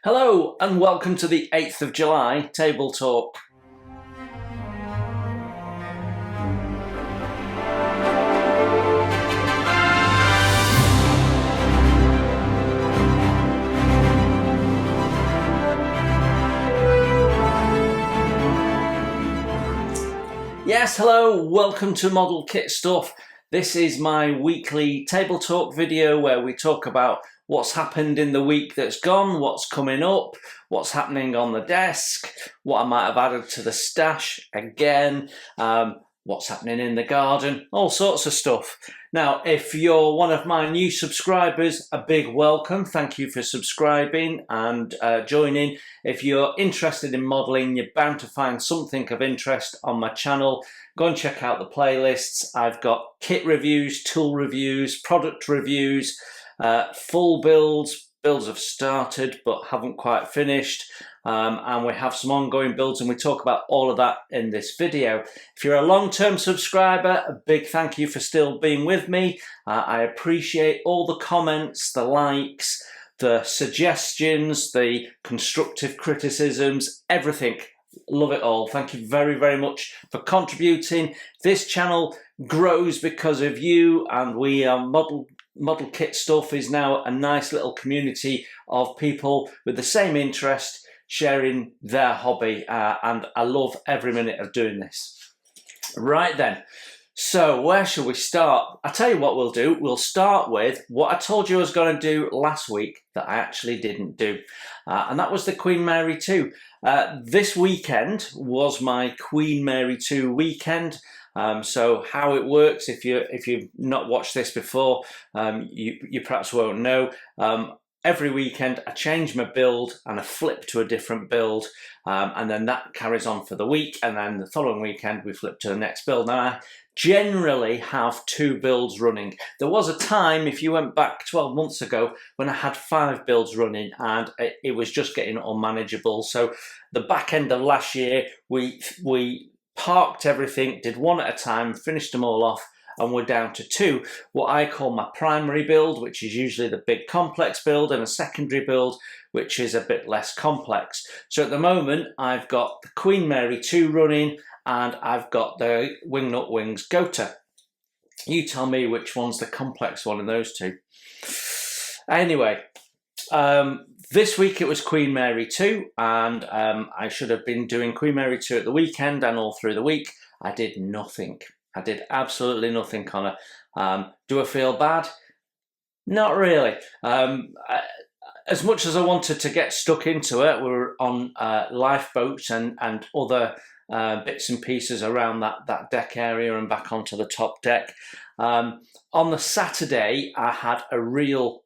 Hello and welcome to the 8th of July Table Talk. Yes, hello, welcome to Model Kit Stuff. This is my weekly Table Talk video where we talk about what's happened in the week that's gone, what's coming up, what's happening on the desk, what I might have added to the stash again, what's happening in the garden, all sorts of stuff. Now, if you're one of my new subscribers, a big welcome. Thank you for subscribing and joining. If you're interested in modelling, you're bound to find something of interest on my channel. Go and check out the playlists. I've got kit reviews, tool reviews, product reviews, full builds. Builds have started but haven't quite finished. And we have some ongoing builds, and we talk about all of that in this video. If you're a long-term subscriber, a big thank you for still being with me. I appreciate all the comments, the likes, the suggestions, the constructive criticisms, everything. Love it all. Thank you very, very much for contributing. This channel grows because of you, and we are Model Kit Stuff is now a nice little community of people with the same interest, sharing their hobby, and I love every minute of doing this. Right then, so where shall we start? I'll tell you what we'll do. We'll start with what I told you I was going to do last week that I actually didn't do, and that was the Queen Mary 2. This weekend was my Queen Mary 2 weekend. So how it works, if you've not watched this before, you perhaps won't know. Every weekend I change my build and I flip to a different build, and then that carries on for the week, and then the following weekend we flip to the next build. Now I generally have 2 builds running. There was a time, if you went back 12 months ago, when I had 5 builds running, and it was just getting unmanageable. So the back end of last year we parked everything, did one at a time, finished them all off, and we're down to 2, what I call my primary build, which is usually the big complex build, and a secondary build, which is a bit less complex. So at the moment, I've got the Queen Mary 2 running, and I've got the Wingnut Wings Gota. You tell me which one's the complex one in those 2. Anyway, this week it was Queen Mary 2, and I should have been doing Queen Mary 2 at the weekend and all through the week. I did nothing. I did absolutely nothing, Connor. Do I feel bad? Not really. As much as I wanted to get stuck into it, we were on lifeboats and other bits and pieces around that deck area and back onto the top deck. On the Saturday, I had a real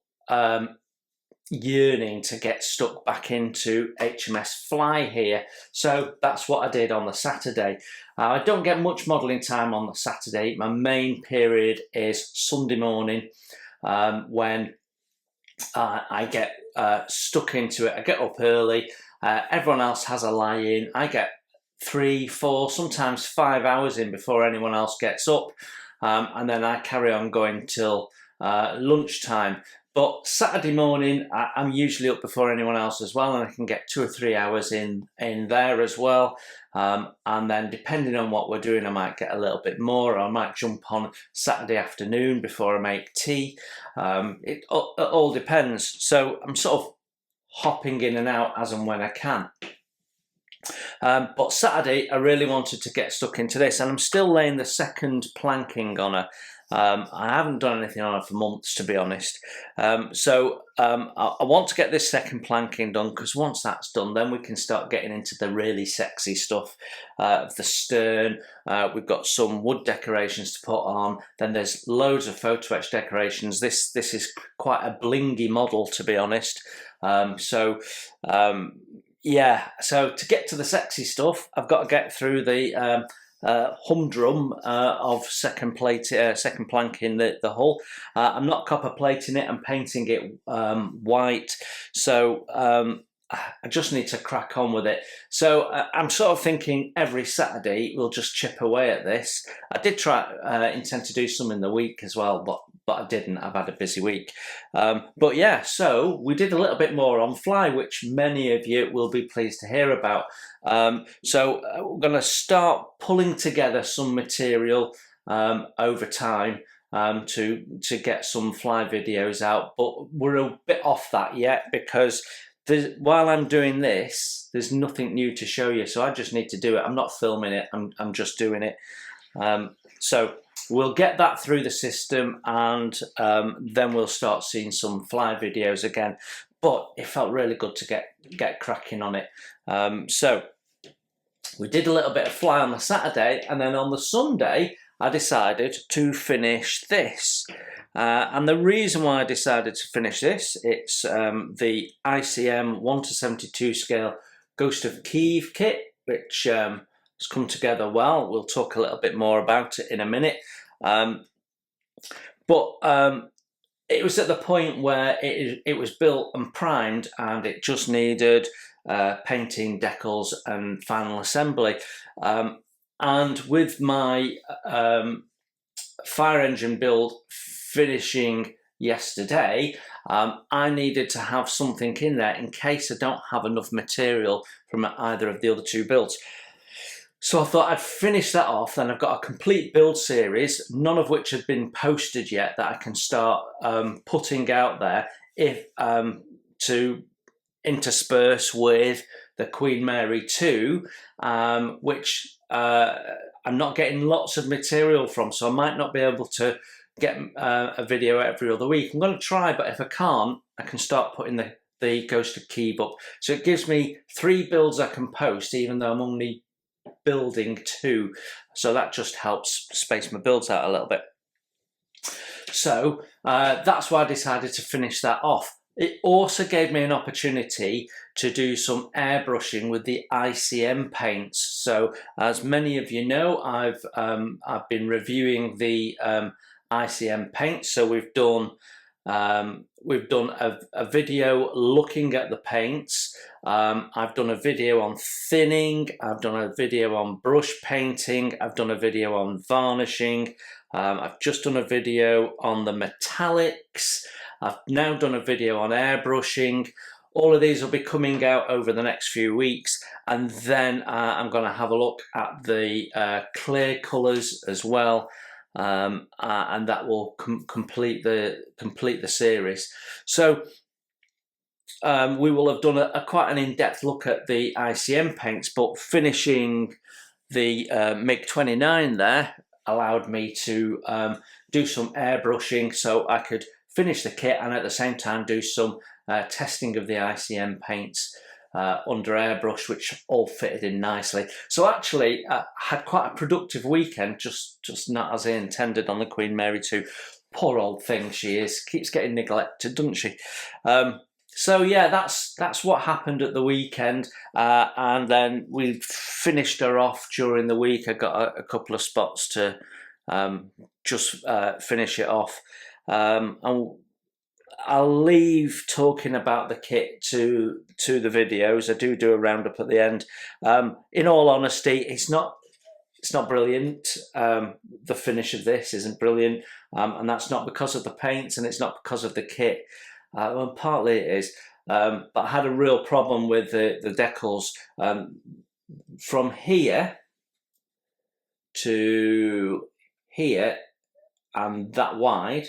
yearning to get stuck back into HMS Fly here, so that's what I did on the Saturday. I don't get much modelling time on the Saturday. My main period is Sunday morning, when I get stuck into it. I get up early, everyone else has a lie-in. I get 3, 4, sometimes 5 hours in before anyone else gets up, and then I carry on going till lunchtime. But Saturday morning, I'm usually up before anyone else as well, and I can get 2 or 3 hours in there as well. And then depending on what we're doing, I might get a little bit more, or I might jump on Saturday afternoon before I make tea. It all depends. So I'm sort of hopping in and out as and when I can. But Saturday, I really wanted to get stuck into this, and I'm still laying the second planking on her. I haven't done anything on it for months, to be honest. So I want to get this second planking done, because once that's done, then we can start getting into the really sexy stuff. The stern, we've got some wood decorations to put on. Then there's loads of photo etch decorations. This is quite a blingy model, to be honest. Yeah, so to get to the sexy stuff, I've got to get through the humdrum of second planking the hull. I'm not copper plating it, I'm painting it white. So I just need to crack on with it. So I'm sort of thinking every Saturday we'll just chip away at this. I did intend to do some in the week as well, but I didn't. I've had a busy week. But yeah, so we did a little bit more on fly, which many of you will be pleased to hear about. So we're going to start pulling together some material over time to get some fly videos out, but we're a bit off that yet because while I'm doing this, there's nothing new to show you, so I just need to do it. I'm not filming it, I'm just doing it. So we'll get that through the system, and then we'll start seeing some fly videos again. But it felt really good to get cracking on it. So we did a little bit of fly on the Saturday, and then on the Sunday I decided to finish this. And the reason why I decided to finish this, it's the ICM 1:72 scale Ghost of Kiev kit, which has come together well. We'll talk a little bit more about it in a minute. But it was at the point where it was built and primed, and it just needed painting, decals and final assembly. And with my fire engine build finishing yesterday, I needed to have something in there in case I don't have enough material from either of the other two builds. So I thought I'd finish that off. Then I've got a complete build series, none of which had been posted yet, that I can start putting out there to intersperse with the Queen Mary 2, which I'm not getting lots of material from, so I might not be able to get a video every other week. I'm going to try, but if I can't, I can start putting the Ghost of Kiev up. So it gives me 3 builds I can post, even though I'm only building 2. So that just helps space my builds out a little bit. So that's why I decided to finish that off. It also gave me an opportunity to do some airbrushing with the ICM paints. So as many of you know, I've been reviewing the ICM paints. So we've done a video looking at the paints. I've done a video on thinning. I've done a video on brush painting. I've done a video on varnishing. I've just done a video on the metallics. I've now done a video on airbrushing. All of these will be coming out over the next few weeks, and then I'm going to have a look at the clear colours as well, and that will complete the series. So we will have done quite an in-depth look at the ICM paints, but finishing the MiG-29 there allowed me to do some airbrushing, so I could finish the kit and at the same time do some testing of the ICM paints under airbrush, which all fitted in nicely. So actually I had quite a productive weekend, just not as I intended on the Queen Mary 2. Poor old thing she is, keeps getting neglected, doesn't she? So yeah, that's what happened at the weekend, and then we finished her off during the week. I got a couple of spots to just finish it off. And I'll leave talking about the kit to the videos. I do a roundup at the end. In all honesty, it's not brilliant. The finish of this isn't brilliant, and that's not because of the paints, and it's not because of the kit. Well, partly it is, but I had a real problem with the decals. From here to here and that wide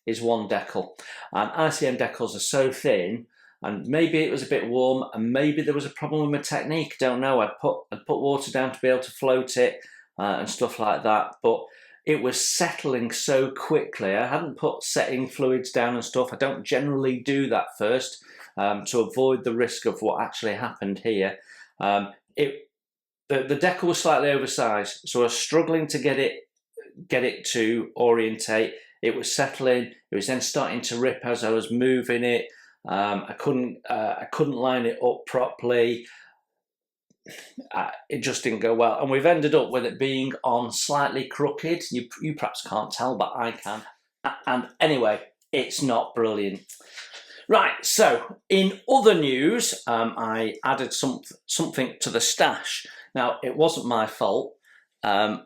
is one decal, and ICM decals are so thin, and maybe it was a bit warm, and maybe there was a problem with my technique, don't know. I'd put water down to be able to float it and stuff like that, but it was settling so quickly. I hadn't put setting fluids down and stuff. I don't generally do that first to avoid the risk of what actually happened here. The decal was slightly oversized, so I was struggling to get it to orientate. It was settling. It was then starting to rip as I was moving it. I couldn't line it up properly. It just didn't go well, and we've ended up with it being on slightly crooked. You perhaps can't tell, but I can. And anyway, it's not brilliant. Right, so in other news, I added something to the stash. Now, it wasn't my fault. I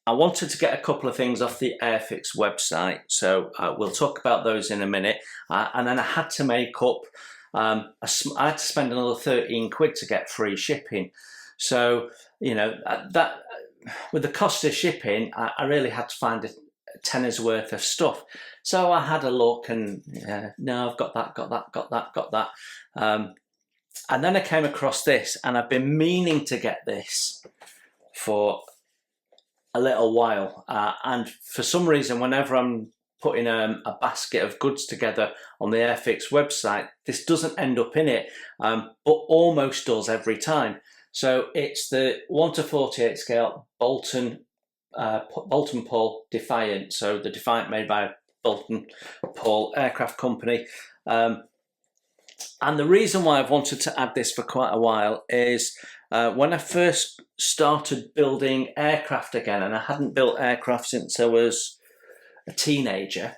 wanted to get a couple of things off the Airfix website, so we'll talk about those in a minute. And then I had to make up, I had to spend another 13 quid to get free shipping. So, you know, that with the cost of shipping, I really had to find a tenner's worth of stuff. So I had a look and no, I've got that. And then I came across this, and I've been meaning to get this for a little while. And for some reason, whenever I'm putting a basket of goods together on the Airfix website, this doesn't end up in it, but almost does every time. So it's the 1:48 scale Bolton Paul Defiant. So the Defiant made by Bolton Paul Aircraft Company. And the reason why I've wanted to add this for quite a while is when I first started building aircraft again, and I hadn't built aircraft since I was a teenager.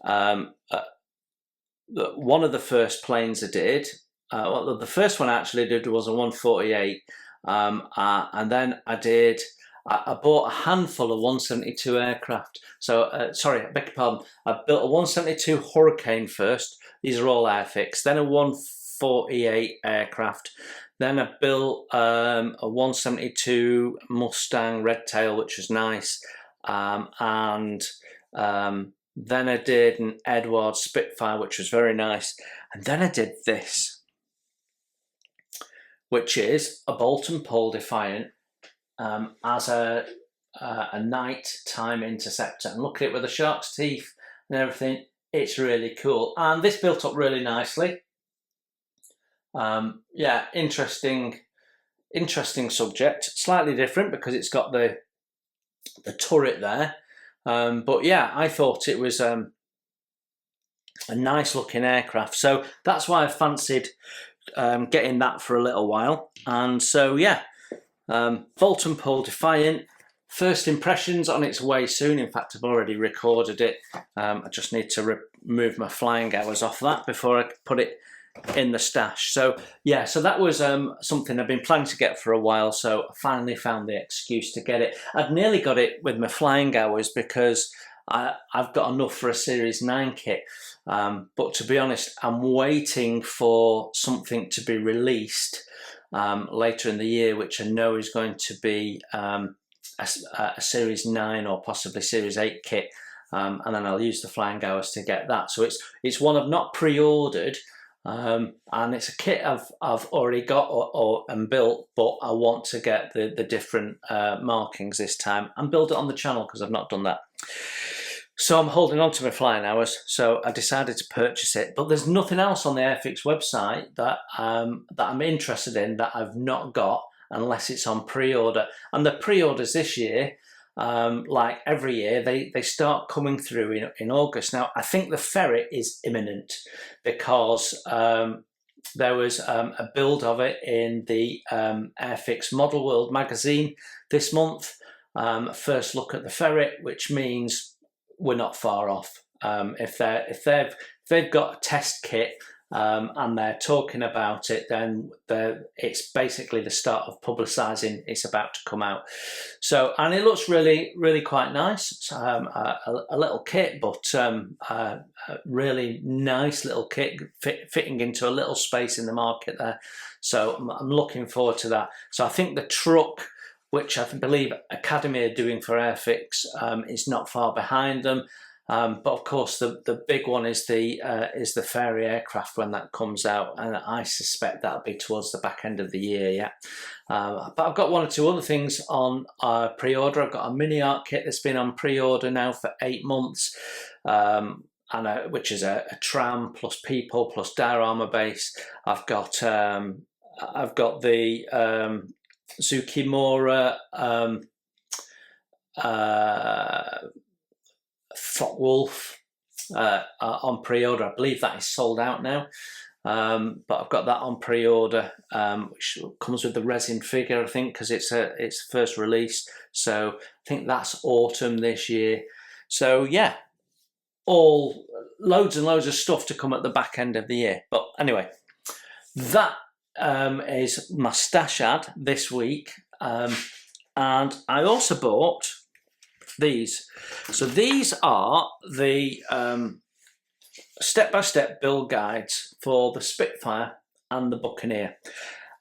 One of the first planes I did, well, the first one I actually did was a 148, and then I bought a handful of 172 aircraft. So, sorry, I beg your pardon. I built a 172 Hurricane first. These are all Airfix. Then a 148 aircraft. Then I built a 172 Mustang Redtail, which was nice. And then I did an Edward Spitfire, which was very nice. And then I did this, which is a Bolton Paul Defiant as a night-time interceptor. And look at it with the shark's teeth and everything. It's really cool. And this built up really nicely. Yeah, interesting subject. Slightly different because it's got the turret there. But yeah, I thought it was a nice looking aircraft. So that's why I fancied getting that for a little while. And so yeah, Bolton Paul Defiant. First impressions on its way soon. In fact, I've already recorded it. I just need to remove my flying hours off that before I put it in the stash. So yeah, so that was something I've been planning to get for a while. So I finally found the excuse to get it. I'd nearly got it with my flying hours because I've got enough for a Series 9 kit. But to be honest, I'm waiting for something to be released later in the year, which I know is going to be a Series 9 or possibly Series 8 kit, and then I'll use the flying hours to get that. So it's one I've not pre-ordered, and it's a kit I've already got and built, but I want to get the different markings this time and build it on the channel because I've not done that. So I'm holding on to my flying hours, so I decided to purchase it. But there's nothing else on the Airfix website that I'm interested in that I've not got, unless it's on pre-order. And the pre-orders this year, like every year, they start coming through in August. Now, I think the ferret is imminent because there was a build of it in the Airfix Model World magazine this month. First look at the ferret, which means we're not far off. If they've got a test kit, and they're talking about it, then it's basically the start of publicising it's about to come out. So, and it looks really, really quite nice. It's, a little kit, but a really nice little kit fitting into a little space in the market there. So I'm looking forward to that. So I think the truck, which I believe Academy are doing for Airfix, is not far behind them. But of course, the big one is the Fairy aircraft when that comes out, and I suspect that'll be towards the back end of the year. Yeah, but I've got one or two other things on pre-order. I've got a mini art kit that's been on pre-order now for 8 months, which is a tram plus people plus diorama base. I've got the Zukimura Wolf on pre-order. I believe that is sold out now, but I've got that on pre-order, which comes with the resin figure, I think, because it's first release. So I think that's autumn this year. So yeah, all loads and loads of stuff to come at the back end of the year. But anyway, that is my stash ad this week. And I also bought these. So these are the step-by-step build guides for the Spitfire and the Buccaneer.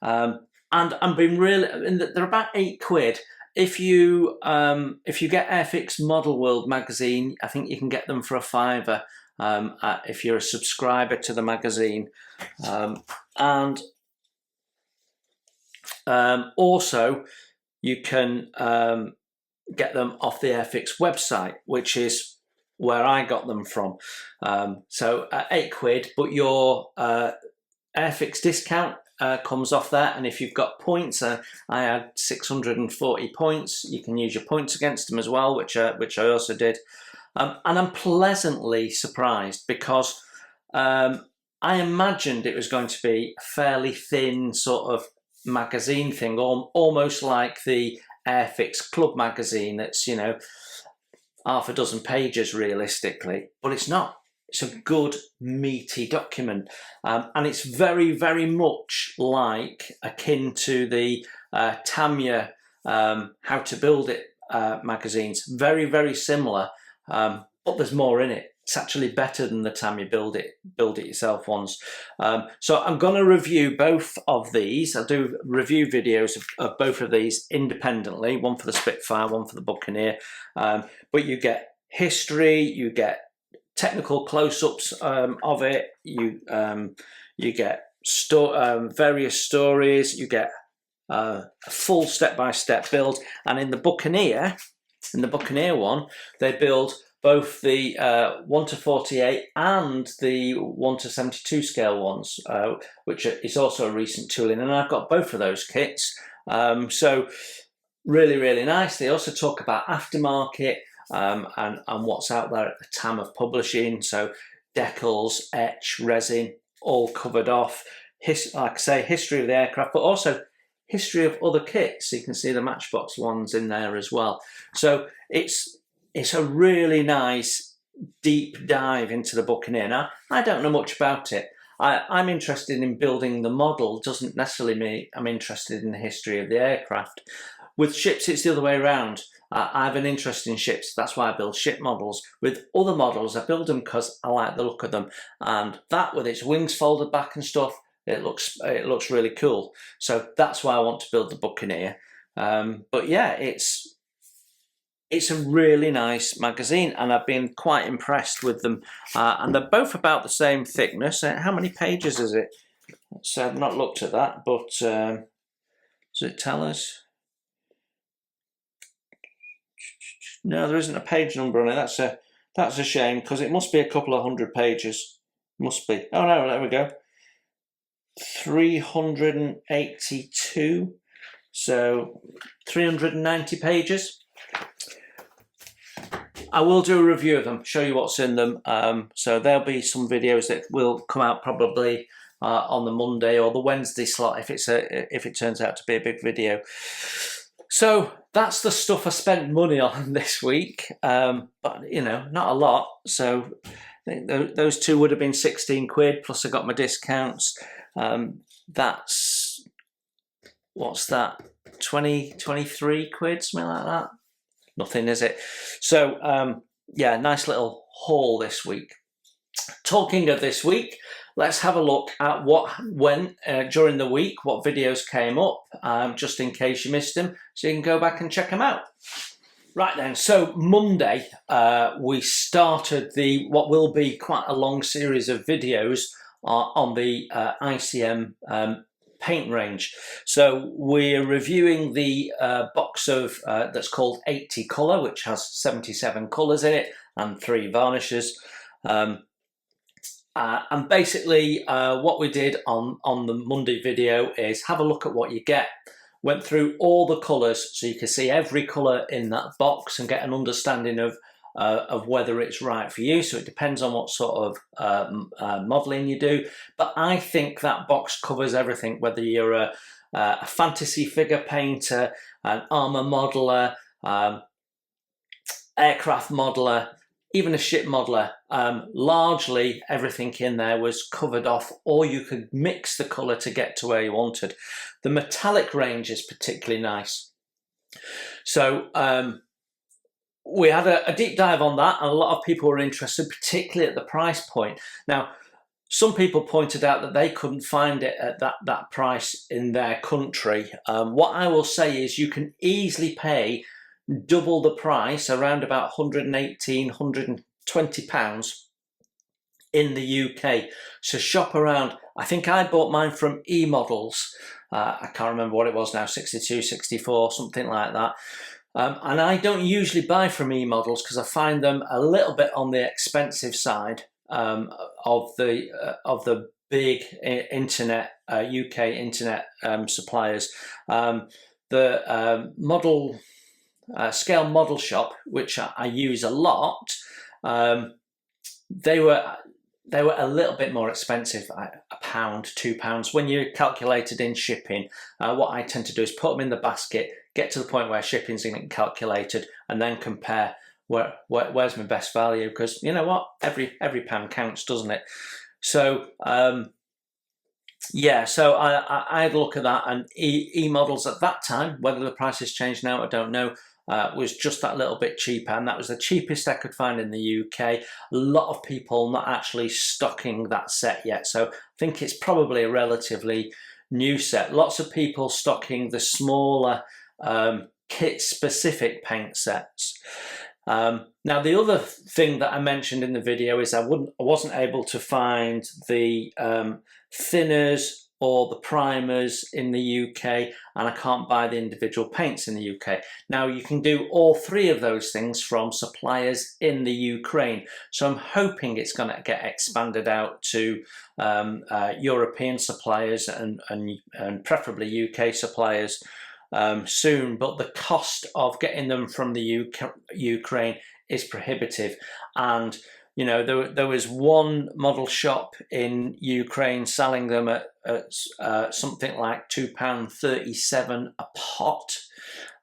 And I'm being really, they're about £8. If you get Airfix Model World magazine, I think you can get them for a £5 if you're a subscriber to the magazine. And also you can get them off the Airfix website, which is where I got them from. So £8, but your Airfix discount comes off that, and if you've got points, I had 640 points. You can use your points against them as well, which I also did. And I'm pleasantly surprised because I imagined it was going to be a fairly thin sort of magazine thing, almost like the Airfix Club magazine that's, you know, half a dozen pages realistically, but it's not. It's a good meaty document, and it's very, very much like akin to the Tamiya How to Build It magazines. Very, very similar, but there's more in it. It's actually better than the Tamiya Build It Yourself ones. So I'm going to review both of these. I'll do review videos of both of these independently, one for the Spitfire, one for the Buccaneer. But you get history, you get technical close-ups of it, you get various stories, you get a full step-by-step build. And in the Buccaneer one, they build both the 1:48 and the 1:72 scale ones, which is also a recent tooling, and I've got both of those kits. So really, really nice. They also talk about aftermarket and what's out there at the time of publishing. So decals, etch, resin, all covered off. Like I say, history of the aircraft, but also history of other kits. So you can see the Matchbox ones in there as well. So it's a really nice deep dive into the Buccaneer. Now, I don't know much about it. I'm interested in building the model. Doesn't necessarily mean I'm interested in the history of the aircraft. With ships, it's the other way around. I have an interest in ships. That's why I build ship models. With other models, I build them because I like the look of them. And that, with its wings folded back and stuff, it looks really cool. So that's why I want to build the Buccaneer. But yeah, it's a really nice magazine, and I've been quite impressed with them. And they're both about the same thickness. How many pages is it? So I've not looked at that, but does it tell us? No, there isn't a page number on it. That's a shame, because it must be a couple of hundred pages. Must be. Oh no, there we go. 382. So 390 pages. I will do a review of them, show you what's in them. So there'll be some videos that will come out probably on the Monday or the Wednesday slot if it turns out to be a big video. So that's the stuff I spent money on this week, but you know, not a lot. So those two would have been £16, plus I got my discounts. That's, what's that, 23 quid, something like that. Nothing, is it? So yeah, nice little haul this week. Talking of this week, let's have a look at what went during the week, what videos came up, just in case you missed them, so you can go back and check them out. Right then, so Monday we started what will be quite a long series of videos on the ICM paint range. So we're reviewing the box of that's called 80 Colour, which has 77 colours in it and 3 varnishes. And basically what we did on the Monday video is have a look at what you get. Went through all the colours so you can see every colour in that box and get an understanding of whether it's right for you. So it depends on what sort of modelling you do. But I think that box covers everything, whether you're a fantasy figure painter, an armour modeller, aircraft modeller, even a ship modeler, largely everything in there was covered off, or you could mix the colour to get to where you wanted. The metallic range is particularly nice. So we had a deep dive on that, and a lot of people were interested, particularly at the price point. Now, some people pointed out that they couldn't find it at that price in their country. What I will say is you can easily pay double the price, around about £118, £120 in the UK. So shop around. I think I bought mine from eModels. I can't remember what it was now, 62, 64, something like that. And I don't usually buy from eModels because I find them a little bit on the expensive side of the big internet UK internet suppliers. The Scale Model Shop, which I use a lot, they were a little bit more expensive, £1, £2 when you calculated in shipping. What I tend to do is put them in the basket, get to the point where shipping's calculated, and then compare where's my best value, because you know what, every pound counts, doesn't it? So yeah, so I had a look at that, and eModels at that time, whether the price has changed now I don't know, was just that little bit cheaper, and that was the cheapest I could find in the UK. A lot of people not actually stocking that set yet, so I think it's probably a relatively new set. Lots of people stocking the smaller kit-specific paint sets. Now, the other thing that I mentioned in the video is I wasn't able to find the thinners or the primers in the UK, and I can't buy the individual paints in the UK. Now, you can do all three of those things from suppliers in the Ukraine, so I'm hoping it's going to get expanded out to European suppliers and preferably UK suppliers soon, but the cost of getting them from the Ukraine is prohibitive. And you know, there was one model shop in Ukraine selling them at something like £2.37 a pot,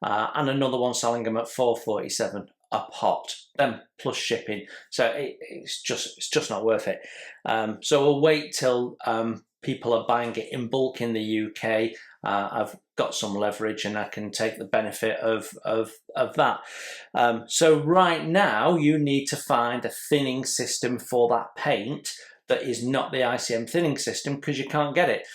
and another one selling them at £4.47 a pot, then plus shipping. So it's just not worth it. So we'll wait till people are buying it in bulk in the UK. I've got some leverage and I can take the benefit of that. So right now you need to find a thinning system for that paint that is not the ICM thinning system, because you can't get it.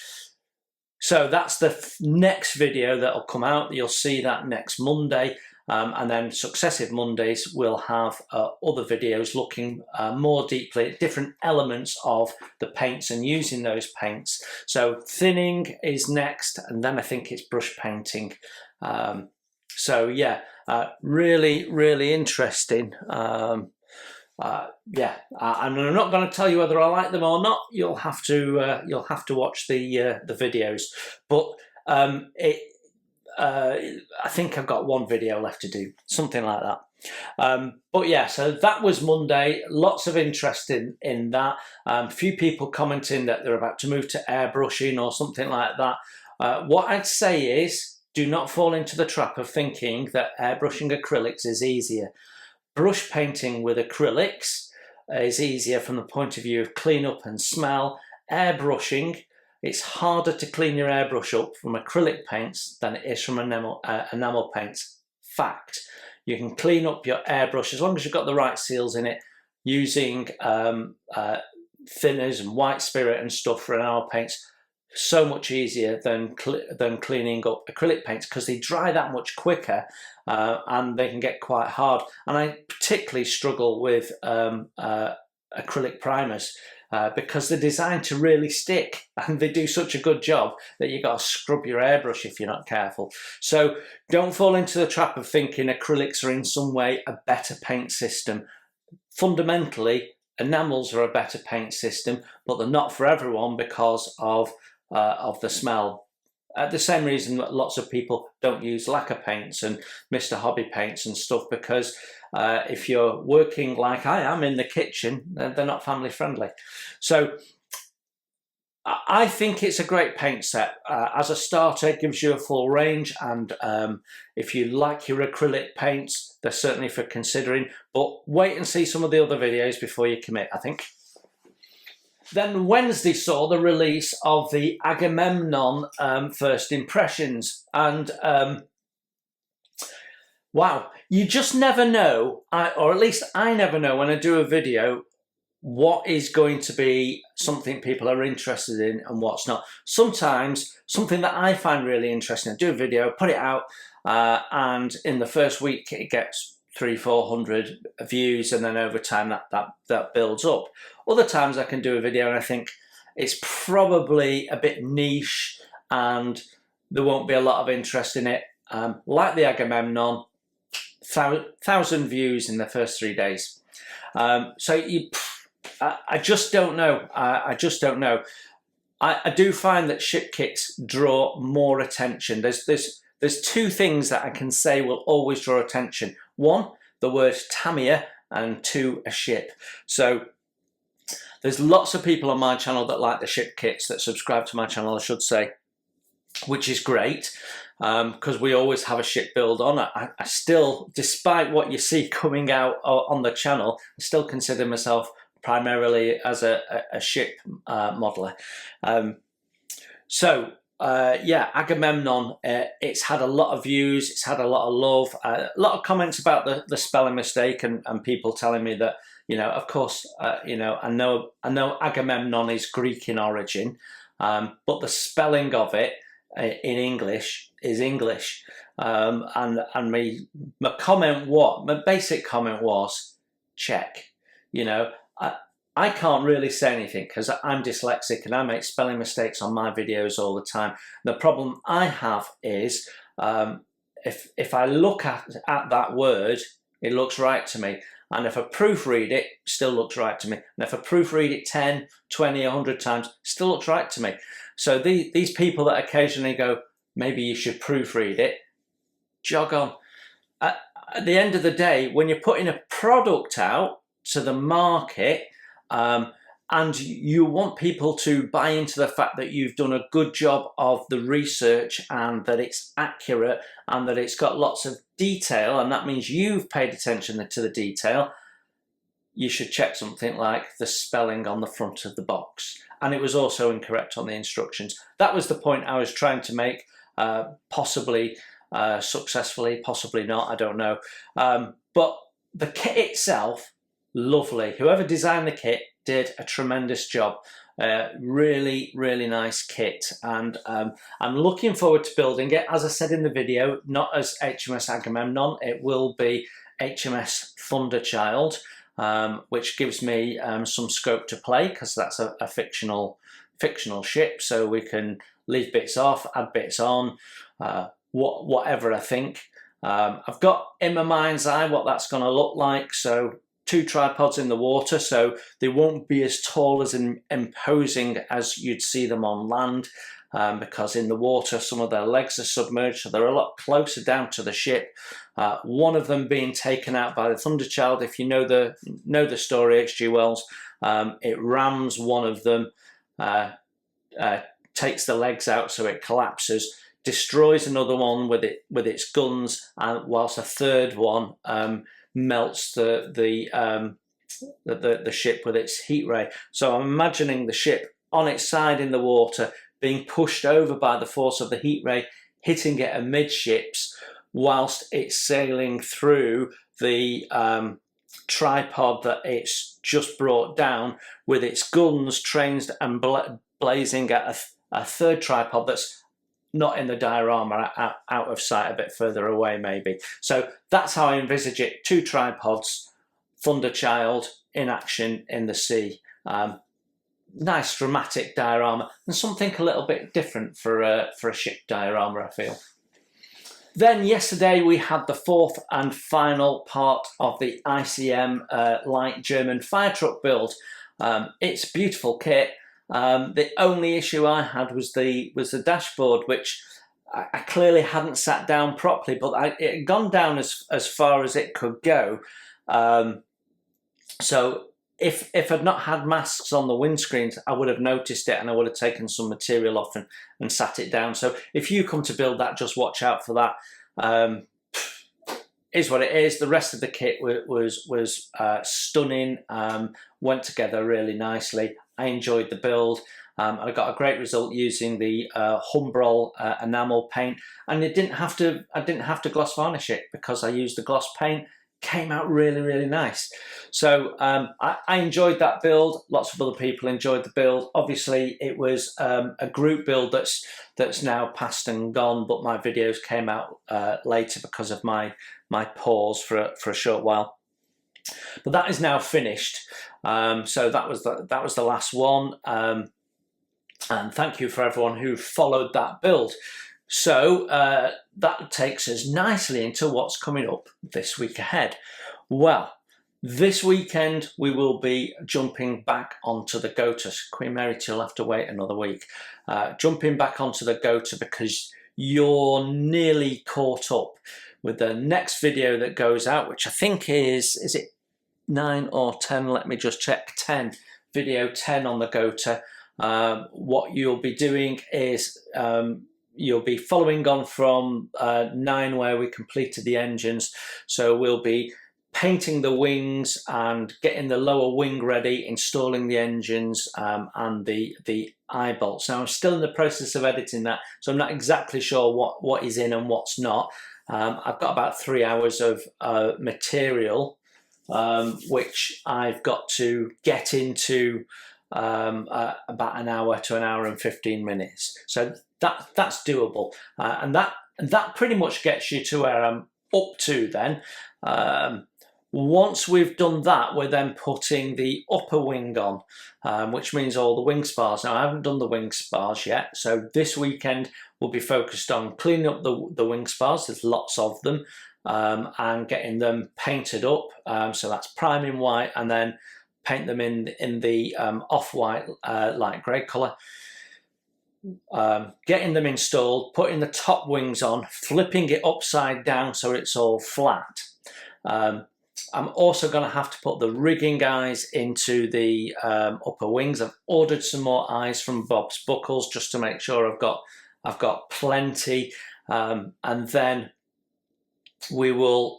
So that's the next video that'll come out. You'll see that next Monday. And then successive Mondays we'll have other videos looking more deeply at different elements of the paints and using those paints. So thinning is next, and then I think it's brush painting. So yeah, really interesting. Yeah, and I'm not going to tell you whether I like them or not. You'll have to watch the videos, but I think I've got one video left to do, something like that. But yeah, so that was Monday. Lots of interest in that. A few people commenting that they're about to move to airbrushing or something like that. What I'd say is, do not fall into the trap of thinking that airbrushing acrylics is easier. Brush painting with acrylics is easier from the point of view of cleanup and smell. Airbrushing, it's harder to clean your airbrush up from acrylic paints than it is from enamel paints. Fact. You can clean up your airbrush as long as you've got the right seals in it, using thinners and white spirit and stuff for enamel paints. So much easier than cleaning up acrylic paints, because they dry that much quicker and they can get quite hard. And I particularly struggle with acrylic primers. Because they're designed to really stick, and they do such a good job that you've got to scrub your airbrush if you're not careful. So don't fall into the trap of thinking acrylics are in some way a better paint system. Fundamentally, enamels are a better paint system, but they're not for everyone because of the smell. The same reason that lots of people don't use lacquer paints and Mr. Hobby paints and stuff, because if you're working like I am in the kitchen, they're not family friendly. So I think it's a great paint set. As a starter, it gives you a full range, and if you like your acrylic paints, they're certainly for considering, but wait and see some of the other videos before you commit, I think. Then Wednesday saw the release of the Agamemnon first impressions, and wow, you just never know, or at least I never know when I do a video, what is going to be something people are interested in and what's not. Sometimes something that I find really interesting, I do a video, put it out, and in the first week it gets 300-400 views, and then over time that builds up. Other times I can do a video and I think it's probably a bit niche and there won't be a lot of interest in it. Like the Agamemnon, 1,000 views in the first 3 days. So I just don't know. I just don't know. I do find that ship kits draw more attention. There's two things that I can say will always draw attention. One, the word Tamiya, and two, a ship. So there's lots of people on my channel that like the ship kits, that subscribe to my channel, I should say, which is great, because we always have a ship build on. I still, despite what you see coming out on the channel, I still consider myself primarily as a ship modeler. Yeah, Agamemnon, it's had a lot of views, it's had a lot of love, a lot of comments about the spelling mistake, and people telling me that, you know, of course, you know, I know Agamemnon is Greek in origin, but the spelling of it in English is English. And my comment, my basic comment was, check. You know, I can't really say anything because I'm dyslexic and I make spelling mistakes on my videos all the time. The problem I have is if I look at that word, it looks right to me. And if I proofread it, still looks right to me. And if I proofread it 10, 20, 100 times, still looks right to me. So these people that occasionally go, maybe you should proofread it, jog on. At the end of the day, when you're putting a product out to the market, and you want people to buy into the fact that you've done a good job of the research and that it's accurate and that it's got lots of detail, and that means you've paid attention to the detail, you should check something like the spelling on the front of the box. And it was also incorrect on the instructions. That was the point I was trying to make, possibly successfully, possibly not, I don't know. But the kit itself, lovely. Whoever designed the kit did a tremendous job. Really, really nice kit, and I'm looking forward to building it. As I said in the video, not as HMS Agamemnon, it will be HMS Thunderchild, which gives me some scope to play, because that's a fictional ship, so we can leave bits off, add bits on, whatever I think. I've got in my mind's eye what that's going to look like, so 2 tripods in the water, so they won't be as tall as imposing as you'd see them on land, because in the water some of their legs are submerged, so they're a lot closer down to the ship. One of them being taken out by the Thunderchild. If you know the story, H.G. Wells, it rams one of them, takes the legs out so it collapses, destroys another one with its guns, and whilst a third one melts the ship with its heat ray. So I'm imagining the ship on its side in the water being pushed over by the force of the heat ray, hitting it amidships whilst it's sailing through the tripod that it's just brought down, with its guns trained and blazing at a third tripod that's not in the diorama, out of sight, a bit further away maybe. So that's how I envisage it. 2 tripods, Thunderchild in action in the sea. Nice dramatic diorama, and something a little bit different for a ship diorama, I feel. Then yesterday we had the 4th and final part of the ICM light German fire truck build. It's a beautiful kit. The only issue I had was the dashboard, which I clearly hadn't sat down properly, but it had gone down as far as it could go. So if I'd not had masks on the windscreens, I would have noticed it and I would have taken some material off and sat it down. So if you come to build that, just watch out for that. Is what it is. The rest of the kit was stunning, went together really nicely. I enjoyed the build. I got a great result using the Humbrol enamel paint, and I didn't have to gloss varnish it because I used the gloss paint. Came out really nice. So I enjoyed that build. Lots of other people enjoyed the build. Obviously it was a group build that's now past and gone, but my videos came out later because of my pause for a short while. But that is now finished. So that was the last one. And thank you for everyone who followed that build. So that takes us nicely into what's coming up this week ahead. Well, this weekend we will be jumping back onto the GOTA. Queen Mary, you'll have to wait another week. Jumping back onto the GOTA because you're nearly caught up with the next video that goes out, which I think is it 9 or 10? Let me just check. 10. Video 10 on the GOTA. What you'll be doing is you'll be following on from 9 where we completed the engines. So we'll be painting the wings and getting the lower wing ready, installing the engines and the eye bolts. Now I'm still in the process of editing that, so I'm not exactly sure what is in and what's not. I've got about 3 hours of material which I've got to get into about an hour to an hour and 15 minutes. So that's doable, and that pretty much gets you to where I'm up to then. Once we've done that, we're then putting the upper wing on, which means all the wing spars. Now I haven't done the wing spars yet, so this weekend we'll be focused on cleaning up the wing spars. There's lots of them, and getting them painted up. So that's priming white and then paint them in the off-white light grey colour. Getting them installed, putting the top wings on, flipping it upside down so it's all flat. I'm also going to have to put the rigging eyes into the upper wings. I've ordered some more eyes from Bob's Buckles just to make sure I've got plenty, and then we will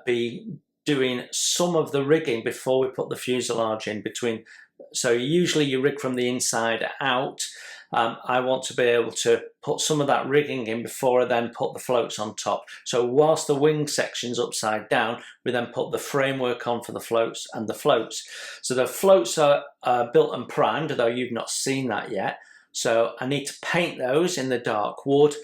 be doing some of the rigging before we put the fuselage in between. So usually you rig from the inside out. I want to be able to put some of that rigging in before I then put the floats on top. So whilst the wing section's upside down, we then put the framework on for the floats and the floats. So the floats are built and primed, though you've not seen that yet. So I need to paint those in the dark wood,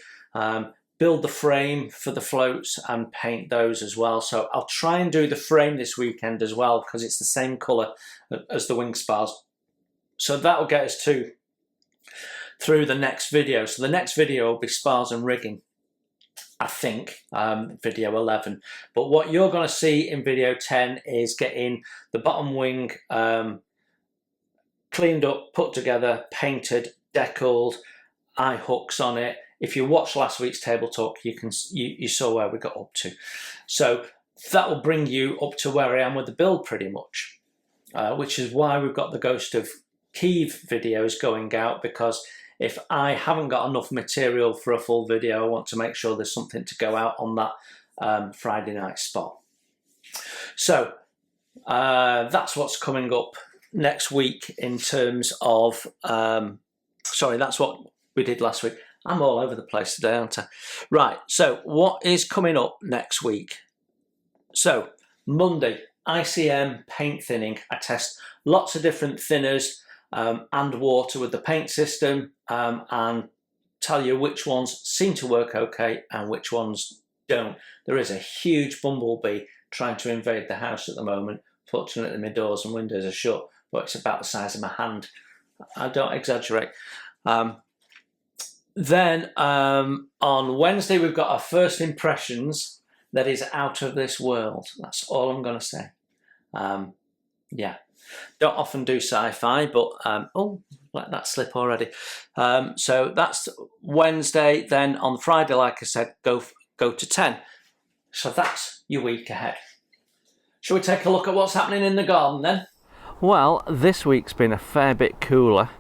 build the frame for the floats and paint those as well. So I'll try and do the frame this weekend as well because it's the same colour as the wing spars. So that'll get us through the next video. So the next video will be spars and rigging, I think, video 11. But what you're going to see in video 10 is getting the bottom wing cleaned up, put together, painted, decaled, eye hooks on it. If you watched last week's table talk, you saw where we got up to. So that will bring you up to where I am with the build pretty much, which is why we've got the Ghost of Kiev videos going out, because if I haven't got enough material for a full video, I want to make sure there's something to go out on that Friday night spot. So that's what's coming up next week in terms of, sorry, that's what we did last week. I'm all over the place today, aren't I? Right, so what is coming up next week? So Monday, ICM paint thinning. I test lots of different thinners and water with the paint system, and tell you which ones seem to work okay and which ones don't. There is a huge bumblebee trying to invade the house at the moment. Fortunately my doors and windows are shut, but it's about the size of my hand. I don't exaggerate. Then on Wednesday we've got our first impressions that is out of this world. That's all I'm going to say. Yeah, don't often do sci-fi, but oh, let that slip already. So that's Wednesday. Then on Friday, like I said, go to 10. So that's your week ahead. Shall we take a look at what's happening in the garden then? Well, this week's been a fair bit cooler.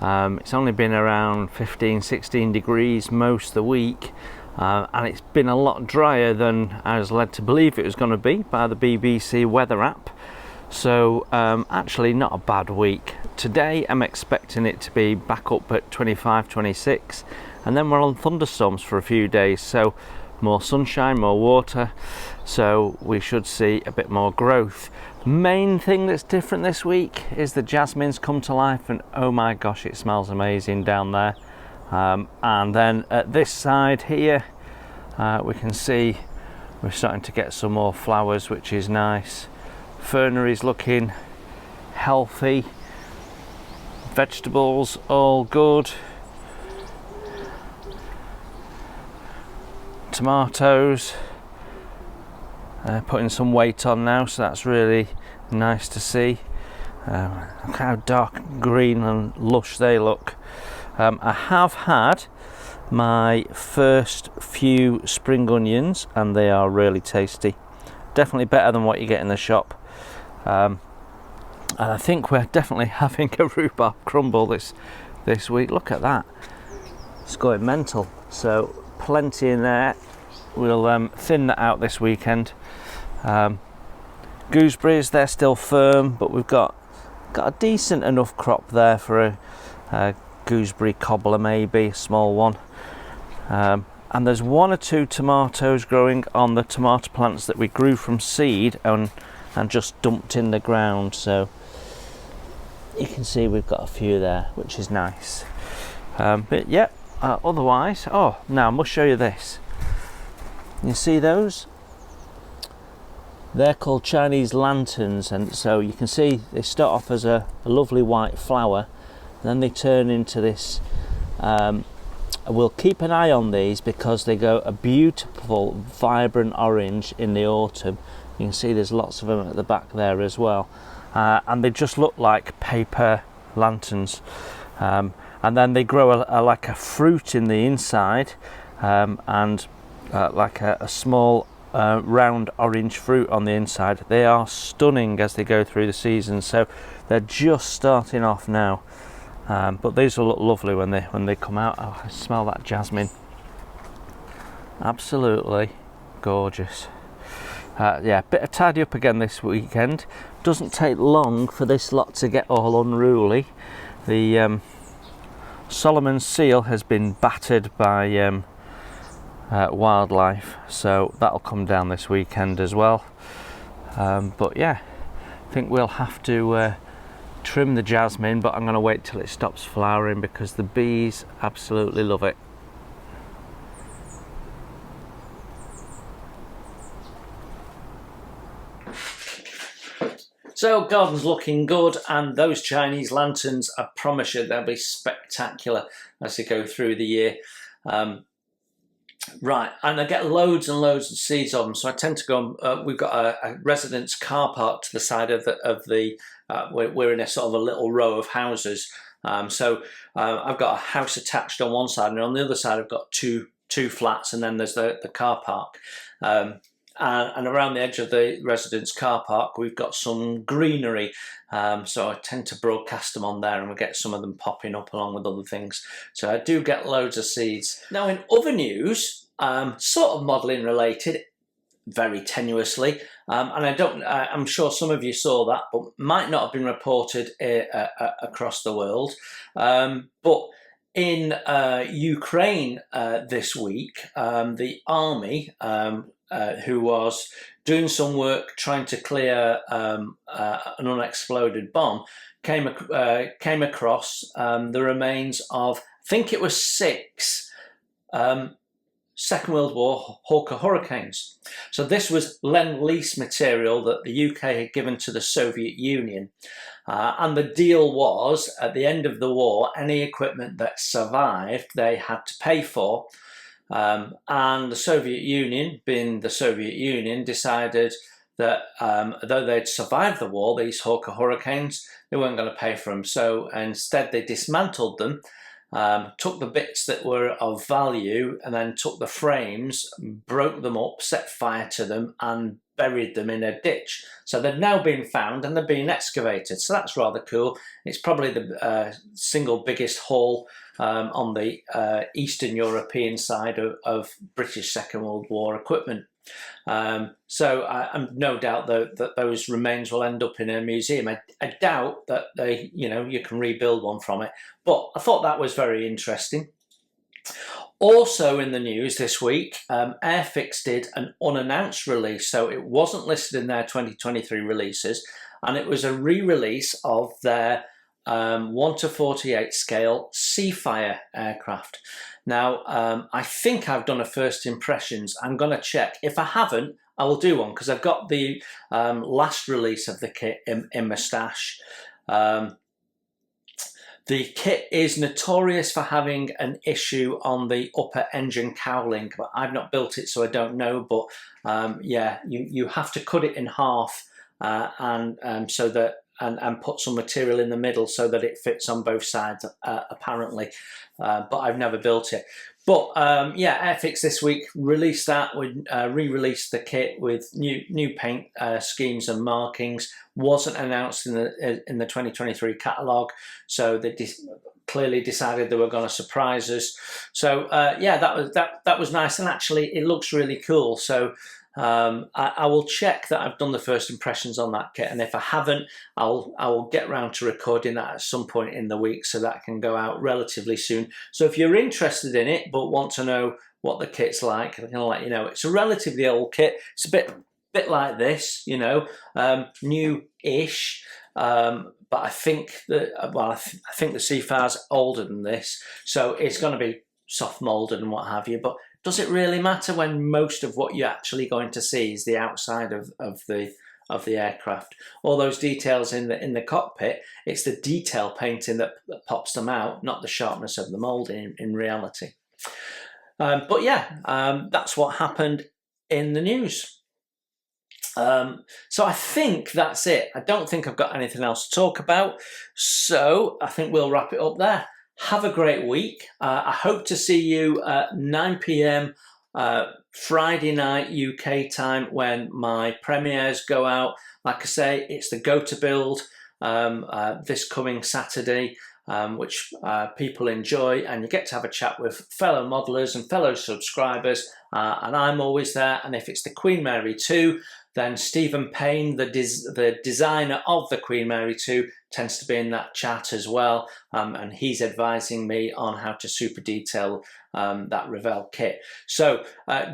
It's only been around 15-16 degrees most of the week, and it's been a lot drier than I was led to believe it was going to be by the BBC weather app. So actually not a bad week. Today I'm expecting it to be back up at 25-26, and then we're on thunderstorms for a few days, so more sunshine, more water, so we should see a bit more growth. Main thing that's different this week is the jasmine's come to life, and oh my gosh, it smells amazing down there. And then at this side here we can see we're starting to get some more flowers, which is nice. Fernery's looking healthy, vegetables all good, tomatoes putting some weight on now, so that's really nice to see. Look how dark green and lush they look. I have had my first few spring onions and they are really tasty, definitely better than what you get in the shop. And I think we're definitely having a rhubarb crumble this week. Look at that, it's going mental. So plenty in there. We'll thin that out this weekend. Gooseberries, they're still firm, but we've got a decent enough crop there for a gooseberry cobbler, maybe a small one. And there's one or two tomatoes growing on the tomato plants that we grew from seed and just dumped in the ground, so you can see we've got a few there, which is nice. But yeah, otherwise, now I must show you this. You see those? They're called Chinese lanterns, and so you can see they start off as a lovely white flower, then they turn into this. We'll keep an eye on these because they go a beautiful vibrant orange in the autumn. You can see there's lots of them at the back there as well, and they just look like paper lanterns, and then they grow like a fruit in the inside, and like a small round orange fruit on the inside. They are stunning as they go through the season, so they're just starting off now, but these will look lovely when they come out. I smell that jasmine, absolutely gorgeous. Yeah, bit of tidy up again this weekend. Doesn't take long for this lot to get all unruly. The Solomon's seal has been battered by wildlife, so that'll come down this weekend as well. But yeah, I think we'll have to trim the jasmine, but I'm going to wait till it stops flowering because the bees absolutely love it. So garden's looking good, and those Chinese lanterns, I promise you they'll be spectacular as they go through the year. Right, and I get loads and loads of seeds of them, so I tend to go. We've got a residence car park to the side of the. We're in a sort of a little row of houses, so I've got a house attached on one side, and on the other side I've got two flats, and then there's the car park. And around the edge of the residence car park we've got some greenery, so I tend to broadcast them on there, and we get some of them popping up along with other things, so I do get loads of seeds. Now in other news, sort of modelling related, very tenuously, and I'm sure some of you saw that, but might not have been reported across the world, but in Ukraine this week, the army, who was doing some work trying to clear an unexploded bomb, came across the remains of, I think it was 6 Second World War Hawker Hurricanes. So this was Lend-Lease material that the UK had given to the Soviet Union. And the deal was, at the end of the war, any equipment that survived, they had to pay for. And the Soviet Union, being the Soviet Union, decided that though they'd survived the war, these Hawker Hurricanes, they weren't going to pay for them. So instead they dismantled them took the bits that were of value and then took the frames, broke them up, set fire to them and buried them in a ditch. So they've now been found and they're being excavated. So that's rather cool. It's probably the single biggest haul on the Eastern European side of British Second World War equipment. So I'm no doubt that those remains will end up in a museum. I doubt that you can rebuild one from it, but I thought that was very interesting. Also in the news this week, Airfix did an unannounced release, so it wasn't listed in their 2023 releases, and it was a re-release of their 1:48 scale Seafire aircraft. Now, I think I've done a first impressions. I'm going to check. If I haven't, I will do one because I've got the last release of the kit in my stash. The kit is notorious for having an issue on the upper engine cowling, but I've not built it, so I don't know. But yeah, you have to cut it in half and so that and put some material in the middle so that it fits on both sides, apparently. But I've never built it. But yeah, Airfix this week released that. We re-released the kit with new paint schemes and markings. Wasn't announced in the 2023 catalogue, so they clearly decided they were going to surprise us. So yeah, that was nice, and actually it looks really cool. So I will check that I've done the first impressions on that kit, and if I haven't, I will get round to recording that at some point in the week, so that can go out relatively soon. So if you're interested in it but want to know what the kit's like, I'm going to let you know. It's a relatively old kit. It's a bit like this, new-ish. But I think that I think the Seafire's older than this, so it's going to be soft moulded and what have you. But does it really matter when most of what you're actually going to see is the outside of the aircraft? All those details in the cockpit, it's the detail painting that pops them out, not the sharpness of the moulding in reality. But yeah, that's what happened in the news. So I think that's it. I don't think I've got anything else to talk about, so I think we'll wrap it up there. Have a great week. I hope to see you at 9 p.m. Friday night UK time when my premieres go out. Like I say, it's the Go to Build this coming Saturday, which people enjoy, and you get to have a chat with fellow modelers and fellow subscribers, and I'm always there. And if it's the Queen Mary 2, then Stephen Payne, the designer of the Queen Mary 2, tends to be in that chat as well, and he's advising me on how to super detail that Revell kit. So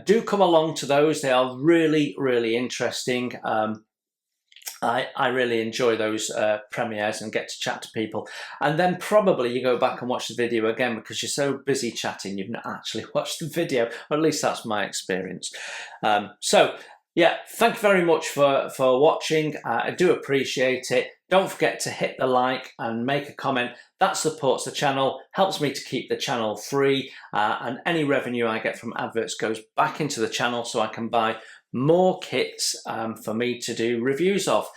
do come along to those. They are really, really interesting. I really enjoy those premieres and get to chat to people. And then probably you go back and watch the video again because you're so busy chatting you've not actually watched the video, or at least that's my experience. So yeah, thank you very much for watching. I do appreciate it. Don't forget to hit the like and make a comment. That supports the channel, helps me to keep the channel free, and any revenue I get from adverts goes back into the channel so I can buy more kits for me to do reviews of.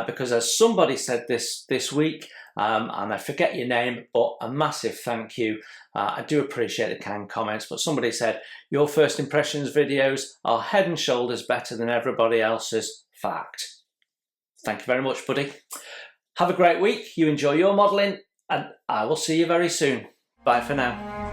Because as somebody said this week, and I forget your name, but a massive thank you. I do appreciate the kind comments, but somebody said, your first impressions videos are head and shoulders better than everybody else's. Fact. Thank you very much, buddy. Have a great week. You enjoy your modelling, and I will see you very soon. Bye for now.